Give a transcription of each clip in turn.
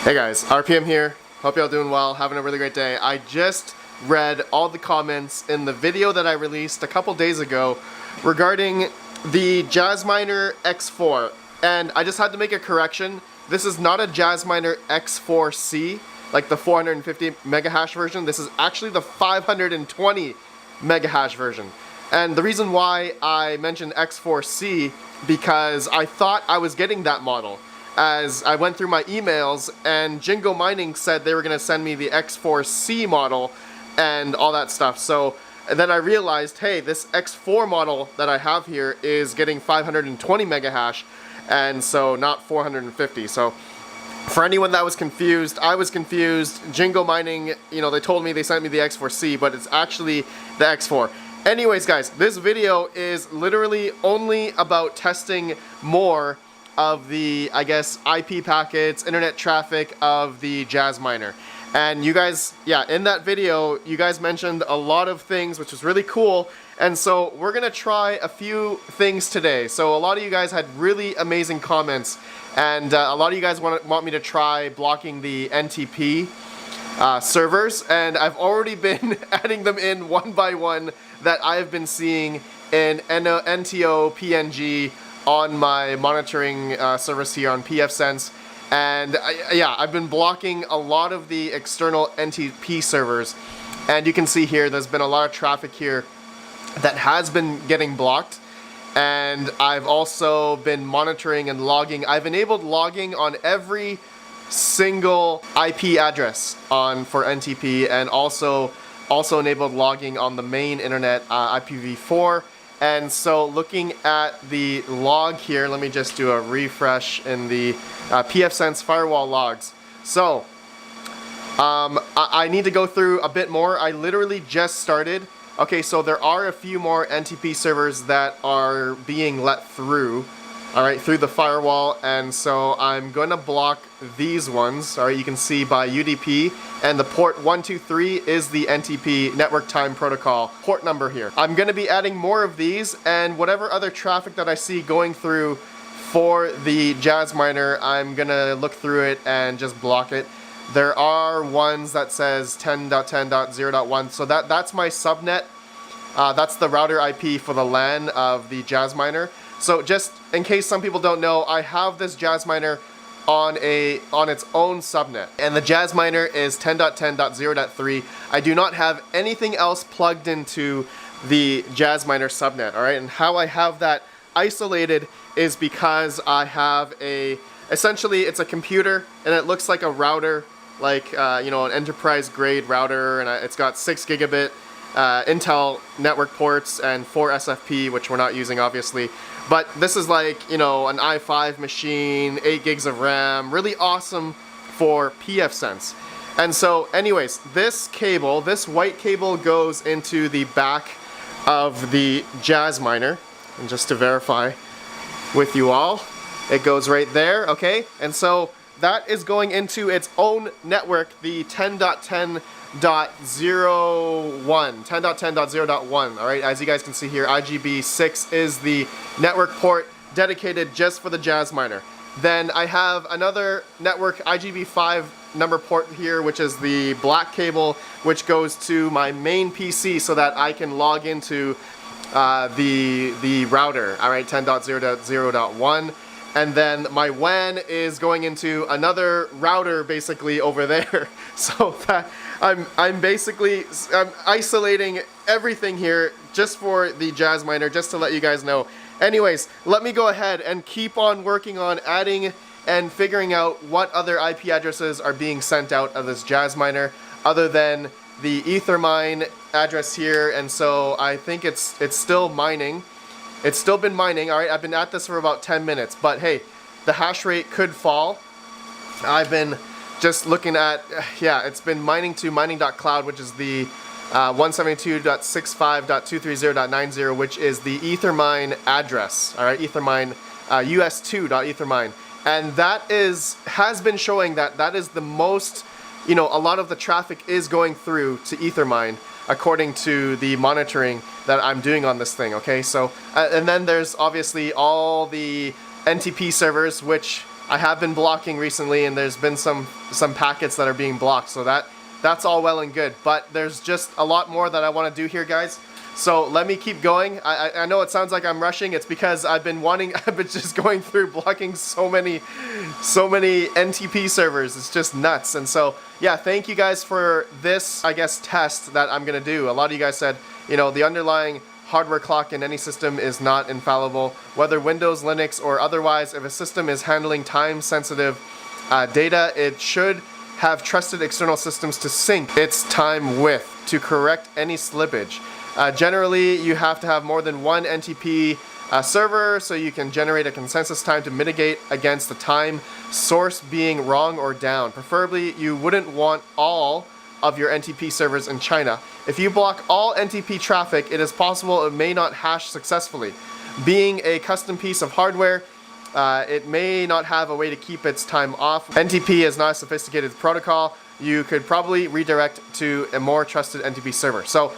Hey guys, RPM here. Hope y'all doing well, having a really great day. I just read all the comments in the video that I released a couple days ago regarding the JASMINER X4, and I just had to make a correction. This is not a JASMINER X4C, like the 450 megahash version. This is actually the 520 megahash version. And the reason why I mentioned X4C, because I thought I was getting that model. As I went through my emails, and JASMINER Mining said they were going to send me the X4C model and all that stuff. So then I realized, hey, this X4 model that I have here is getting 520 megahash, and so not 450. So for anyone that was confused, I was confused. JASMINER Mining, you know, they told me they sent me the X4C, but it's actually the X4. Anyways, guys, this video is literally only about testing more of the, I guess, IP packets, internet traffic of the JASMINER. And you guys, yeah, in that video, you guys mentioned a lot of things, which was really cool. And so we're gonna try a few things today. So a lot of you guys had really amazing comments, and a lot of you guys want me to try blocking the NTP servers, and I've already been adding them in one by one that I've been seeing in NTO PNG on my monitoring service here on pfSense. And yeah, I've been blocking a lot of the external NTP servers, and you can see here there's been a lot of traffic here that has been getting blocked. And I've also been monitoring and logging. I've enabled logging on every single IP address for NTP, and also enabled logging on the main internet IPv4. And so looking at the log here, let me just do a refresh in the pfSense firewall logs. So I need to go through a bit more. I literally just started. Okay, so there are a few more NTP servers that are being let through, all right, through the firewall, and so I'm going to block these ones. All right, you can see by UDP, and the port 123 is the NTP Network Time Protocol port number here. I'm going to be adding more of these, and whatever other traffic that I see going through for the JASMINER, I'm going to look through it and just block it. There are ones that says 10.10.0.1, so that's my subnet. That's the router IP for the LAN of the JASMINER. So just in case some people don't know, I have this JASMINER on its own subnet, and the JASMINER is 10.10.0.3. I do not have anything else plugged into the JASMINER subnet, all right? And how I have that isolated is because I have essentially it's a computer, and it looks like a router, like you know, an enterprise grade router, and it's got 6 gigabit Intel network ports and 4 SFP, which we're not using obviously. But this is like, you know, an i5 machine, 8 gigs of RAM, really awesome for pfSense. And so anyways, this cable, this white cable, goes into the back of the JASMINER. And just to verify with you all, it goes right there, okay? And so that is going into its own network, the 10.10.0.1, 10.10.0.1, all right? As you guys can see here, IGB6 is the network port dedicated just for the JASMINER. Then I have another network IGB5 number port here, which is the black cable, which goes to my main PC so that I can log into the router, all right, 10.0.0.1. And then my WAN is going into another router basically over there. So that I'm isolating everything here just for the JASMINER, just to let you guys know. Anyways, let me go ahead and keep on working on adding and figuring out what other IP addresses are being sent out of this JASMINER other than the Ethermine address here. And so I think it's still mining. It's still been mining, all right? I've been at this for about 10 minutes, but hey, the hash rate could fall. I've been just looking at, yeah, it's been mining to mining.cloud, which is the 172.65.230.90, which is the Ethermine address, all right? Ethermine, us2.ethermine. And that has been showing that is the most, you know, a lot of the traffic is going through to Ethermine, according to the monitoring that I'm doing on this thing, okay? So, and then there's obviously all the NTP servers, which I have been blocking recently, and there's been some packets that are being blocked, so that's all well and good. But there's just a lot more that I want to do here, guys. So let me keep going. I know it sounds like I'm rushing. It's because I've been just going through blocking so many NTP servers. It's just nuts. And so, yeah, thank you guys for this, I guess, test that I'm gonna do. A lot of you guys said, you know, the underlying hardware clock in any system is not infallible. Whether Windows, Linux, or otherwise, if a system is handling time-sensitive data, it should have trusted external systems to sync its time with to correct any slippage. Generally, you have to have more than one NTP server so you can generate a consensus time to mitigate against the time source being wrong or down. Preferably, you wouldn't want all of your NTP servers in China. If you block all NTP traffic, it is possible it may not hash successfully. Being a custom piece of hardware, it may not have a way to keep its time off. NTP is not a sophisticated protocol. You could probably redirect to a more trusted NTP server. So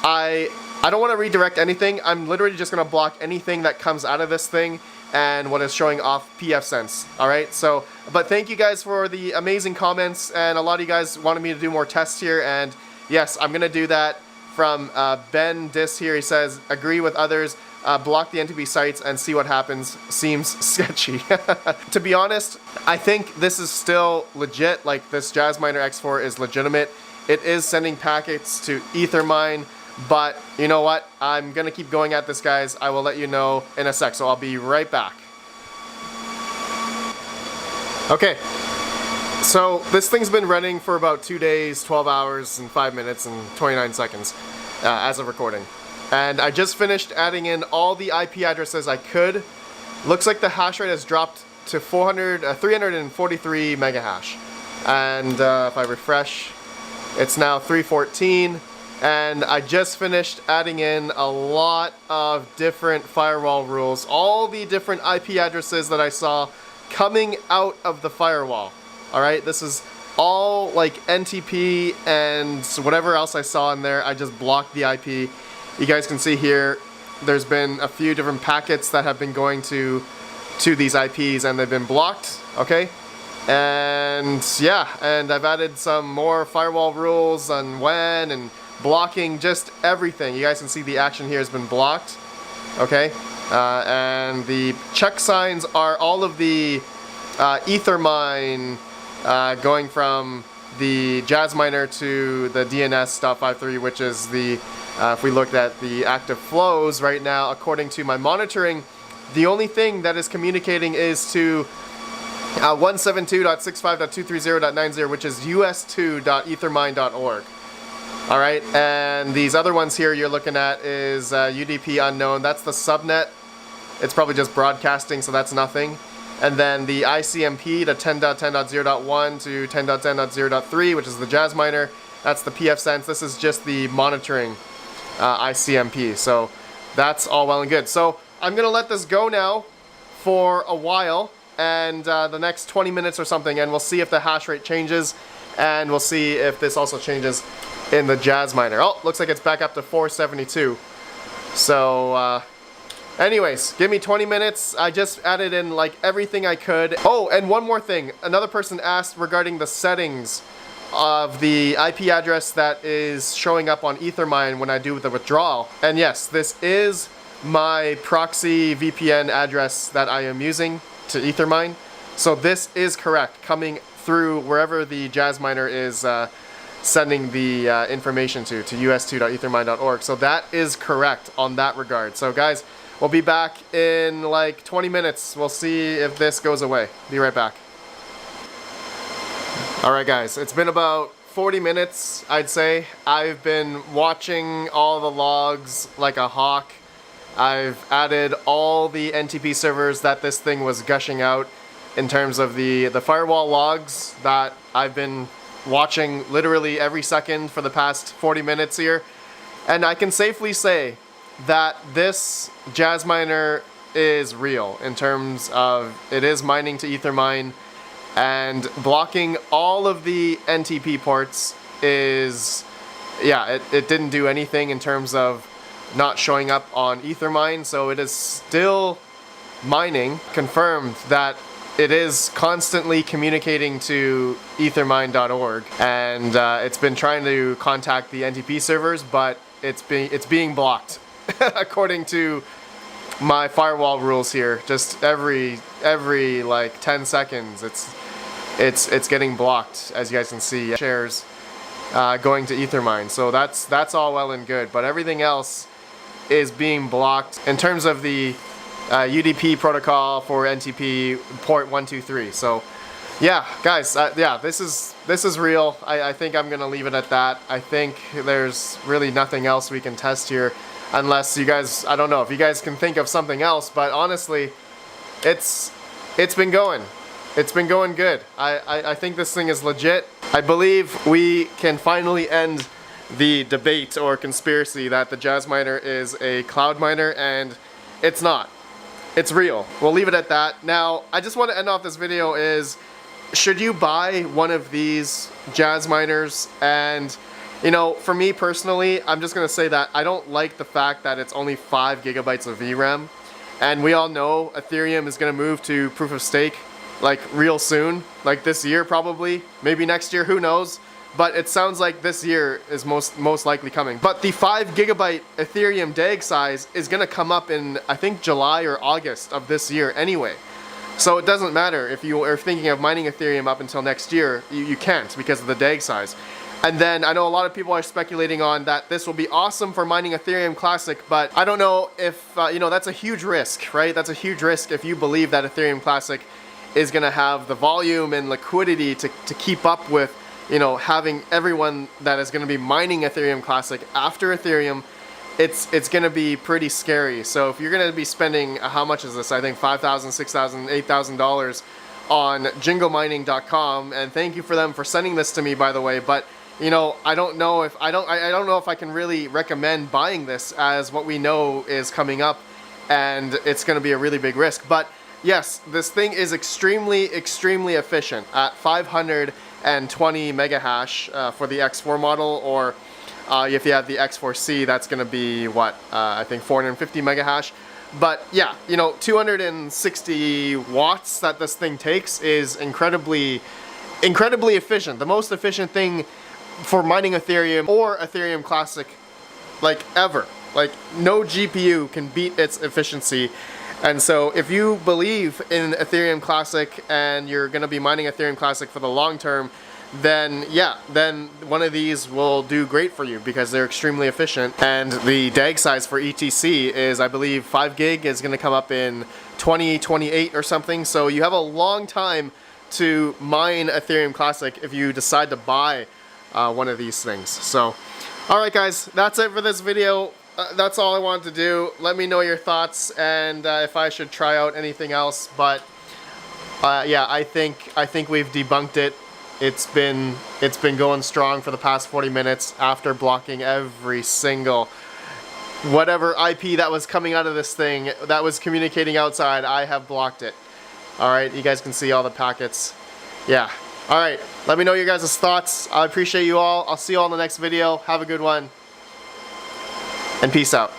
I don't want to redirect anything. I'm literally just going to block anything that comes out of this thing and what is showing off pfSense. Alright, so, but thank you guys for the amazing comments, and a lot of you guys wanted me to do more tests here, and yes, I'm going to do that. From Ben Dis here, he says, agree with others, block the NTP sites and see what happens. Seems sketchy. To be honest, I think this is still legit. Like, this JASMINER X4 is legitimate. It is sending packets to Ethermine. But you know what? I'm gonna keep going at this, guys. I will let you know in a sec, so I'll be right back. Okay, so this thing's been running for about 2 days, 12 hours, and 5 minutes, and 29 seconds as of recording. And I just finished adding in all the IP addresses I could. Looks like the hash rate has dropped to 343 megahash. And if I refresh, it's now 314. And I just finished adding in a lot of different firewall rules, all the different IP addresses that I saw coming out of the firewall. Alright, this is all like NTP and whatever else I saw in there. I just blocked the IP. You guys can see here, there's been a few different packets that have been going to these IPs, and they've been blocked, okay? And yeah, and I've added some more firewall rules on when and blocking just everything. You guys can see the action here has been blocked, okay? And the check signs are all of the Ethermine going from the JASMINER to the DNS.53, which is the, if we looked at the active flows right now, according to my monitoring, the only thing that is communicating is to 172.65.230.90, which is us2.ethermine.org. Alright, and these other ones here you're looking at is UDP unknown. That's the subnet. It's probably just broadcasting, so that's nothing. And then the ICMP to 10.10.0.1 to 10.10.0.3, which is the JASMINER. That's the pfSense. This is just the monitoring ICMP. So that's all well and good. So I'm going to let this go now for a while, and the next 20 minutes or something, and we'll see if the hash rate changes, and we'll see if this also changes in the JASMINER. Oh, looks like it's back up to 472. So, anyways, give me 20 minutes. I just added in like everything I could. Oh, and one more thing. Another person asked regarding the settings of the IP address that is showing up on Ethermine when I do the withdrawal. And yes, this is my proxy VPN address that I am using to Ethermine. So this is correct, coming through wherever the JASMINER is sending the information to us2.ethermine.org. So that is correct on that regard. So guys, we'll be back in like 20 minutes. We'll see if this goes away. Be right back. Alright guys, it's been about 40 minutes, I'd say. I've been watching all the logs like a hawk. I've added all the NTP servers that this thing was gushing out in terms of the firewall logs that I've been watching literally every second for the past 40 minutes here. And I can safely say that this JASMINER is real in terms of it is mining to Ethermine, and blocking all of the NTP ports is, yeah, it didn't do anything in terms of not showing up on Ethermine, so it is still mining. Confirmed that it is constantly communicating to ethermine.org, and it's been trying to contact the NTP servers, but it's being blocked according to my firewall rules here. Just every like 10 seconds it's getting blocked, as you guys can see. Shares going to Ethermine, so that's all well and good, but everything else is being blocked in terms of the UDP protocol for NTP port 123. So yeah, guys, yeah, this is real. I think I'm gonna leave it at that. I think there's really nothing else we can test here, unless you guys, I don't know if you guys can think of something else, but honestly, it's been going good. I think this thing is legit. I believe we can finally end the debate or conspiracy that the JASMINER is a cloud miner, and it's not. It's real. We'll leave it at that. Now, I just want to end off this video is, should you buy one of these JASMINERs? And, you know, for me personally, I'm just going to say that I don't like the fact that it's only 5 gigabytes of VRAM. And we all know Ethereum is going to move to proof of stake like real soon, like this year probably, maybe next year, who knows. But it sounds like this year is most likely coming. But the 5 gigabyte Ethereum DAG size is gonna come up in, I think, July or August of this year anyway. So it doesn't matter if you are thinking of mining Ethereum up until next year, you can't because of the DAG size. And then I know a lot of people are speculating on that this will be awesome for mining Ethereum Classic, but I don't know if, you know, that's a huge risk, right? That's a huge risk if you believe that Ethereum Classic is gonna have the volume and liquidity to keep up with, you know, having everyone that is going to be mining Ethereum Classic after Ethereum. It's going to be pretty scary. So if you're going to be spending, how much is this? I think $5,000, $6,000, $8,000 on jinglemining.com, and thank you for them for sending this to me, by the way. But you know, I don't know if I can really recommend buying this, as what we know is coming up, and it's going to be a really big risk. But yes, this thing is extremely efficient at 520 mega hash for the X4 model, or if you have the X4C, that's going to be what, I think 450 mega hash. But yeah, you know, 260 watts that this thing takes is incredibly efficient. The most efficient thing for mining Ethereum or Ethereum Classic, like, ever. Like, no GPU can beat its efficiency. And so if you believe in Ethereum Classic and you're going to be mining Ethereum Classic for the long term, then yeah, then one of these will do great for you because they're extremely efficient. And the DAG size for ETC is, I believe, 5 gig is going to come up in 2028 or something. So you have a long time to mine Ethereum Classic if you decide to buy one of these things. So, alright guys, that's it for this video. That's all I wanted to do. Let me know your thoughts and if I should try out anything else. But yeah, I think we've debunked it. It's been going strong for the past 40 minutes after blocking every single whatever IP that was coming out of this thing that was communicating outside. I have blocked it. All right, you guys can see all the packets. Yeah. All right. Let me know your guys' thoughts. I appreciate you all. I'll see you all in the next video. Have a good one. And peace out.